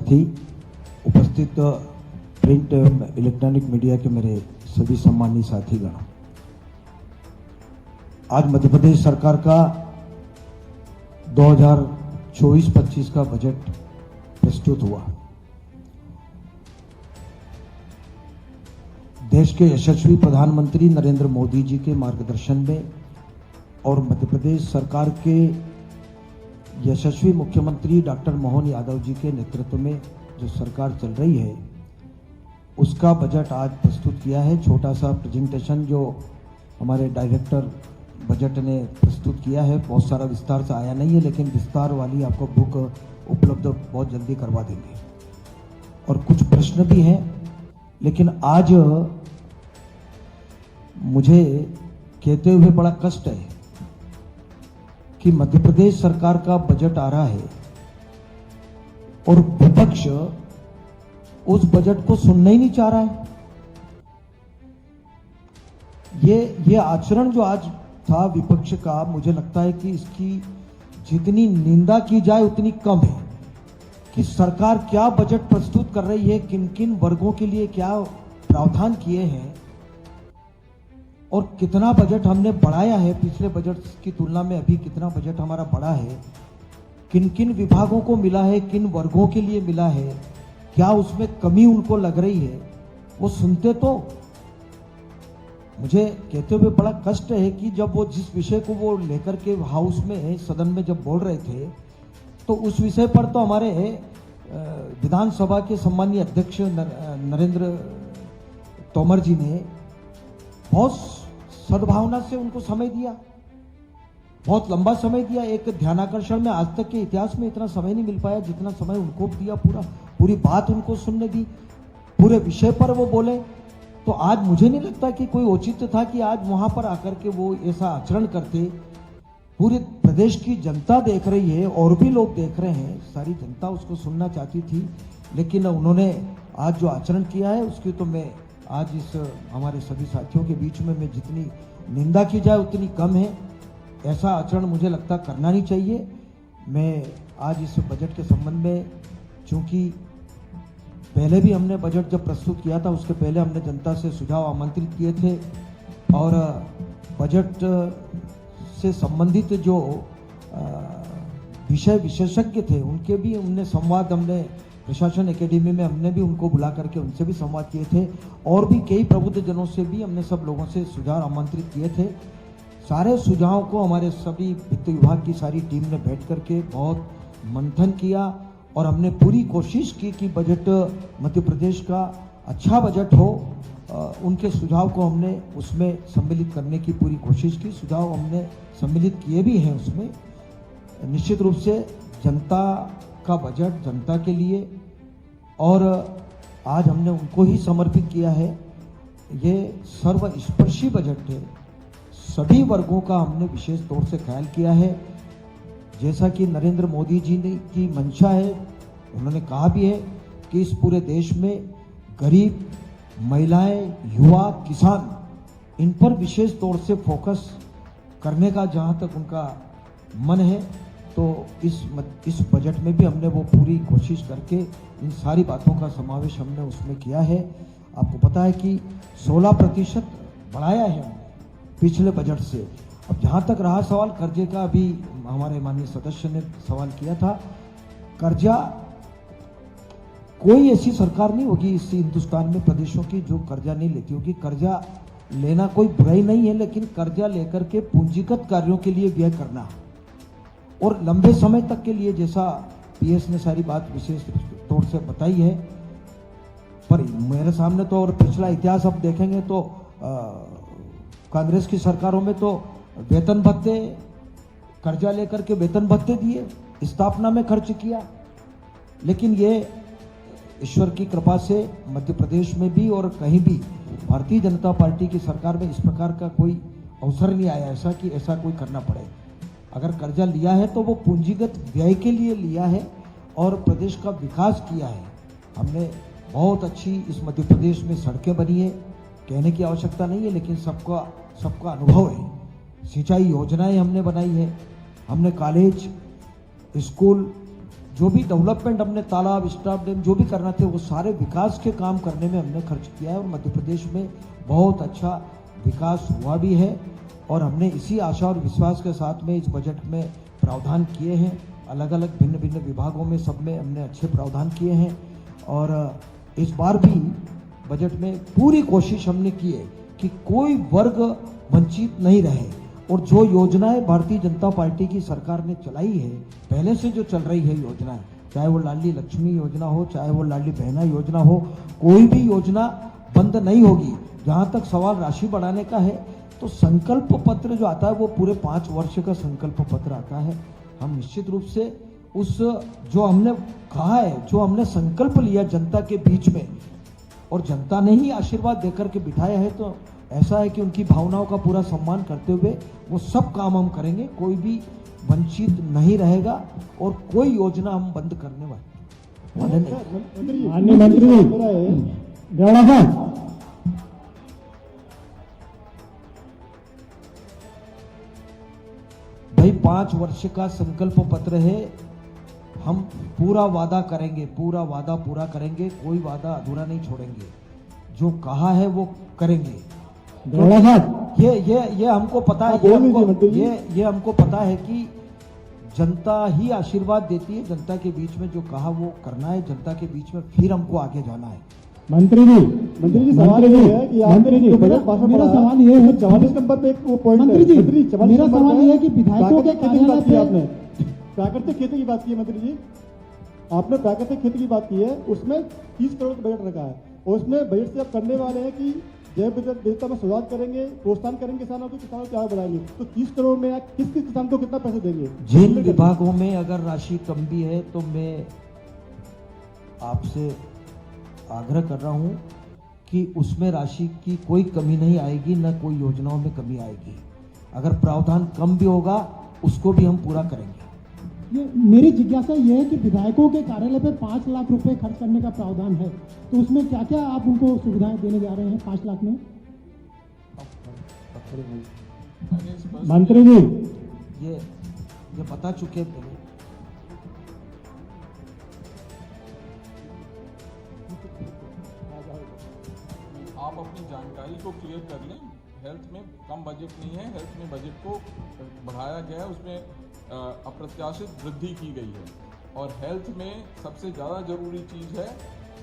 साथी, उपस्थित प्रिंट एवं इलेक्ट्रॉनिक मीडिया के मेरे सभी सम्मानीय साथीगण, आज मध्य प्रदेश सरकार का 2024-25 का बजट प्रस्तुत हुआ। देश के यशस्वी प्रधानमंत्री नरेंद्र मोदी जी के मार्गदर्शन में और मध्य प्रदेश सरकार के यशस्वी मुख्यमंत्री डॉक्टर मोहन यादव जी के नेतृत्व में जो सरकार चल रही है, उसका बजट आज प्रस्तुत किया है। छोटा सा प्रेजेंटेशन जो हमारे डायरेक्टर बजट ने प्रस्तुत किया है, बहुत सारा विस्तार से आया नहीं है, लेकिन विस्तार वाली आपको बुक उपलब्ध बहुत जल्दी करवा देंगे। और कुछ प्रश्न भी हैं, लेकिन आज मुझे कहते हुए बड़ा कष्ट है कि मध्य प्रदेश सरकार का बजट आ रहा है और विपक्ष उस बजट को सुनना ही नहीं चाह रहा है। ये आचरण जो आज था विपक्ष का, मुझे लगता है कि इसकी जितनी निंदा की जाए उतनी कम है कि सरकार क्या बजट प्रस्तुत कर रही है, किन किन वर्गों के लिए क्या प्रावधान किए हैं और कितना बजट हमने बढ़ाया है पिछले बजट की तुलना में। अभी कितना बजट हमारा बढ़ा है, किन किन विभागों को मिला है, किन वर्गों के लिए मिला है, क्या उसमें कमी उनको लग रही है, वो सुनते तो मुझे कहते हुए बड़ा कष्ट है कि जब वो जिस विषय को वो लेकर के हाउस में, सदन में जब बोल रहे थे, तो उस विषय पर तो हमारे विधानसभा के सम्मानीय अध्यक्ष नरेंद्र तोमर जी ने बहुत सद्भावना से उनको समय दिया, बहुत लंबा समय दिया। एक ध्यानाकर्षण में आज तक के इतिहास में इतना समय नहीं मिल पाया जितना समय उनको दिया, पूरी बात उनको सुनने दी, पूरे विषय पर वो बोले। तो आज मुझे नहीं लगता कि कोई औचित्य था कि आज वहां पर आकर के वो ऐसा आचरण करते। पूरे प्रदेश की जनता देख रही है और भी लोग देख रहे हैं, सारी जनता उसको सुनना चाहती थी, लेकिन उन्होंने आज जो आचरण किया है उसकी तो मैं आज इस हमारे सभी साथियों के बीच में मैं जितनी निंदा की जाए उतनी कम है। ऐसा आचरण मुझे लगता करना नहीं चाहिए। मैं आज इस बजट के संबंध में, चूंकि पहले भी हमने बजट जब प्रस्तुत किया था उसके पहले हमने जनता से सुझाव आमंत्रित किए थे और बजट से संबंधित जो विषय विशेषज्ञ थे उनके भी हमने संवाद, हमने प्रशासन एकेडमी में हमने भी उनको बुला करके उनसे भी संवाद किए थे और भी कई प्रबुद्ध जनों से भी हमने सब लोगों से सुझाव आमंत्रित किए थे। सारे सुझावों को हमारे सभी वित्त विभाग की सारी टीम ने बैठ करके बहुत मंथन किया और हमने पूरी कोशिश की कि बजट मध्य प्रदेश का अच्छा बजट हो। उनके सुझाव को हमने उसमें सम्मिलित करने की पूरी कोशिश की, सुझाव हमने सम्मिलित किए भी हैं उसमें। निश्चित रूप से जनता का बजट जनता के लिए, और आज हमने उनको ही समर्पित किया है। ये सर्वस्पर्शी बजट है, सभी वर्गों का हमने विशेष तौर से ख्याल किया है। जैसा कि नरेंद्र मोदी जी ने की मंशा है, उन्होंने कहा भी है कि इस पूरे देश में गरीब, महिलाएं, युवा, किसान, इन पर विशेष तौर से फोकस करने का जहां तक उनका मन है, तो इस बजट में भी हमने वो पूरी कोशिश करके इन सारी बातों का समावेश हमने उसमें किया है। आपको पता है कि 16% बढ़ाया है हमने पिछले बजट से। अब जहां तक रहा सवाल कर्जे का, अभी हमारे माननीय सदस्य ने सवाल किया था, कर्जा कोई ऐसी सरकार नहीं होगी इस हिंदुस्तान में प्रदेशों की जो कर्जा नहीं लेती होगी। कर्जा लेना कोई बुराई नहीं है, लेकिन कर्जा लेकर के पूंजीगत कार्यों के लिए व्यय करना और लंबे समय तक के लिए, जैसा पीएस ने सारी बात विशेष तौर से बताई है। पर मेरे सामने तो और पिछला इतिहास अब देखेंगे तो कांग्रेस की सरकारों में तो वेतन भत्ते, कर्जा लेकर के वेतन भत्ते दिए, स्थापना में खर्च किया। लेकिन ये ईश्वर की कृपा से मध्य प्रदेश में भी और कहीं भी भारतीय जनता पार्टी की सरकार में इस प्रकार का कोई अवसर नहीं आया ऐसा कि ऐसा कोई करना पड़े। अगर कर्जा लिया है तो वो पूंजीगत व्यय के लिए लिया है और प्रदेश का विकास किया है हमने। बहुत अच्छी इस मध्य प्रदेश में सड़कें बनी है, कहने की आवश्यकता नहीं है, लेकिन सबका अनुभव है। सिंचाई योजनाएं हमने बनाई है, हमने कॉलेज, स्कूल जो भी डेवलपमेंट हमने तालाब, स्टाफ डैम जो भी करना थे वो सारे विकास के काम करने में हमने खर्च किया है और मध्य प्रदेश में बहुत अच्छा विकास हुआ भी है। और हमने इसी आशा और विश्वास के साथ में इस बजट में प्रावधान किए हैं, अलग अलग भिन्न भिन्न विभागों में सब में हमने अच्छे प्रावधान किए हैं। और इस बार भी बजट में पूरी कोशिश हमने की है कि कोई वर्ग वंचित नहीं रहे। और जो योजनाएं भारतीय जनता पार्टी की सरकार ने चलाई है, पहले से जो चल रही है योजनाएं, चाहे वो लाडली लक्ष्मी योजना हो, चाहे वो लाडली बहना योजना हो, कोई भी योजना बंद नहीं होगी। जहाँ तक सवाल राशि बढ़ाने का है तो संकल्प पत्र जो आता है वो पूरे 5 वर्ष का संकल्प पत्र आता है। हम निश्चित रूप से उस जो हमने कहा है, जो हमने संकल्प लिया जनता के बीच में, और जनता ने ही आशीर्वाद देकर के बिठाया है, तो ऐसा है कि उनकी भावनाओं का पूरा सम्मान करते हुए वो सब काम हम करेंगे। कोई भी वंचित नहीं रहेगा और कोई योजना हम बंद करने वाले नहीं। माननीय मंत्री देवड़ा साहब, भाई 5 वर्ष का संकल्प पत्र है, हम पूरा वादा करेंगे, पूरा वादा पूरा करेंगे, कोई वादा अधूरा नहीं छोड़ेंगे, जो कहा है वो करेंगे। देवड़ा साहब, ये हमको पता है, ये हमको पता है कि जनता ही आशीर्वाद देती है। जनता के बीच में जो कहा वो करना है, जनता के बीच में फिर हमको आगे जाना है। मंत्री जी सवाल ये है कि मंत्री जी मेरा सवाल ये है, 44 नंबर पे एक वो पॉइंट मंत्री जी मेरा सवाल ये है कि विधायकों के कार्यालय पे आपने प्राकृतिक खेती की बात की है। मंत्री जी, आपने प्राकृतिक खेती की बात की है, उसमें 30 करोड़ का बजट रखा है और उसमें बजट से आप करने वाले हैं कि जैव विविधता में सुधार करेंगे, प्रोत्साहन करेंगे किसानों की आय बढ़ाएंगे। तो 30 करोड़ में आप किस किसान को कितना पैसे देंगे? जिन विभागों में अगर राशि कम भी है तो मैं आपसे आग्रह कर रहा हूं कि उसमें राशि की कोई कमी नहीं आएगी, न कोई योजनाओं में कमी आएगी। अगर प्रावधान कम भी होगा उसको भी हम पूरा करेंगे। ये मेरी जिज्ञासा ये है कि विधायकों के कार्यालय पे 5 लाख रुपए खर्च करने का प्रावधान है, तो उसमें क्या क्या आप उनको सुविधाएं देने जा रहे हैं 5 लाख में? मंत्री जी ये बता चुके हैं पहले। आप अपनी जानकारी को क्लियर कर लें। हेल्थ में कम बजट नहीं है, हेल्थ में बजट को बढ़ाया गया है, उसमें अप्रत्याशित वृद्धि की गई है। और हेल्थ में सबसे ज़्यादा ज़रूरी चीज़ है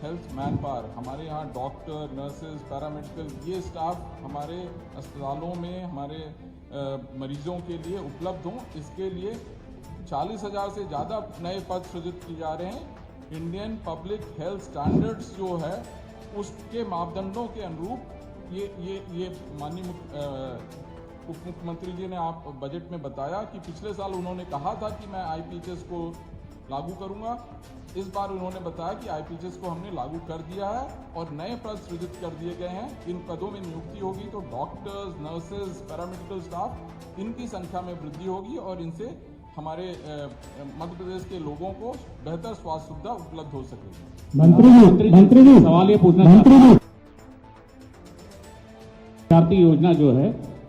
हेल्थ मैन पावर। हमारे यहाँ डॉक्टर, नर्सेज, पैरामेडिकल, ये स्टाफ हमारे अस्पतालों में हमारे मरीजों के लिए उपलब्ध हों। इसके लिए 40,000 से ज़्यादा नए पद सृजित किए जा रहे हैं। इंडियन पब्लिक हेल्थ स्टैंडर्ड्स जो है उसके मापदंडों के अनुरूप ये माननीय उप मुख्यमंत्री जी ने आप बजट में बताया कि पिछले साल उन्होंने कहा था कि मैं आईपीएचएस को लागू करूंगा। इस बार उन्होंने बताया कि आईपीएचएस को हमने लागू कर दिया है और नए पद सृजित कर दिए गए हैं। इन पदों में नियुक्ति होगी तो डॉक्टर्स, नर्सेज, पैरामेडिकल स्टाफ, इनकी संख्या में वृद्धि होगी और इनसे हमारे मध्य प्रदेश के लोगों को बेहतर स्वास्थ्य सुविधा उपलब्ध हो सकेगी। मंत्री जी सवाल ये पूछना चाहती योजना जो है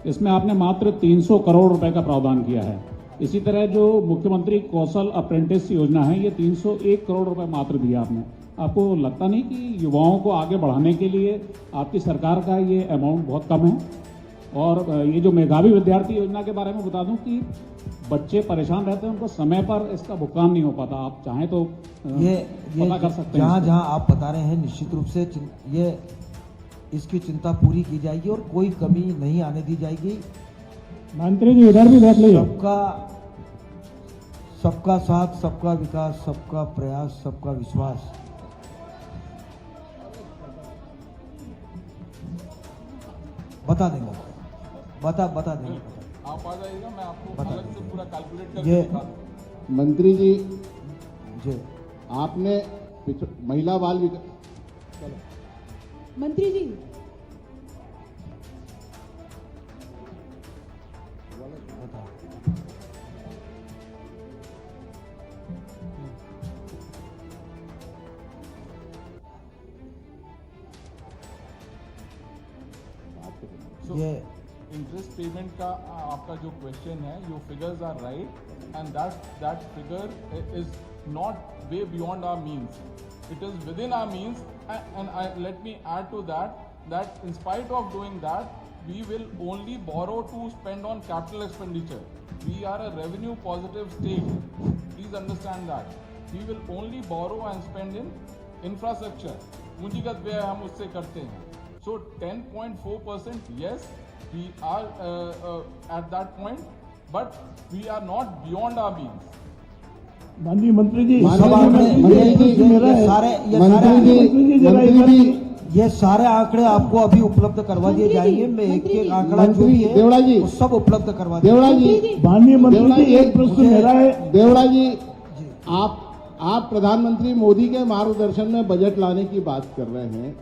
इसमें आपने मात्र 300 करोड़ रुपए का प्रावधान किया है। इसी तरह जो मुख्यमंत्री कौशल अप्रेंटिस योजना है ये 301 करोड़ रुपए मात्र दिया आपने। आपको लगता नहीं कि युवाओं को आगे बढ़ाने के लिए आपकी सरकार का ये अमाउंट बहुत कम है? और ये जो मेधावी विद्यार्थी योजना के बारे में बता दूं कि बच्चे परेशान रहते हैं, उनको समय पर इसका भुगतान नहीं हो पाता। आप चाहें तो ये पता कर सकते हैं। जहाँ आप बता रहे हैं निश्चित रूप से ये इसकी चिंता पूरी की जाएगी और कोई कमी नहीं आने दी जाएगी। मंत्री जी इधर भी बैठ लीजिए। सबका साथ, सबका विकास, सबका प्रयास, सबका विश्वास। बता देंगे, बता देंगे। आप आ जाइएगा, मैं आपको बता अलग से दीजिए। पूरा कैलकुलेट करके दिखा दूं। मंत्री जी जी आपने महिला बाल विकास मंत्री जी ये इंटरेस्ट पेमेंट का आपका जो क्वेश्चन है, your figures are right and that figure is not way beyond our means. It is within our means, and let me add to that in spite of doing that, we will only borrow to spend on capital expenditure. We are a revenue positive state. Please understand that. We will only borrow and spend in infrastructure. पूंजीगत व्यय हम उससे करते हैं. So 10.4%, yes, we are at that point, but we are not beyond our means. माननीय मंत्री जी, सब आंकड़े ये सारे आंकड़े आपको अभी उपलब्ध करवा दिए जाएंगे. मैं एक एक आंकड़ा जो भी है देवड़ा जी, वो सब उपलब्ध करवा दिए. देवड़ा जी, माननीय मंत्री जी, एक प्रश्न मेरा है. देवड़ा जी, आप प्रधानमंत्री मोदी के मार्गदर्शन में बजट लाने की बात कर रहे हैं.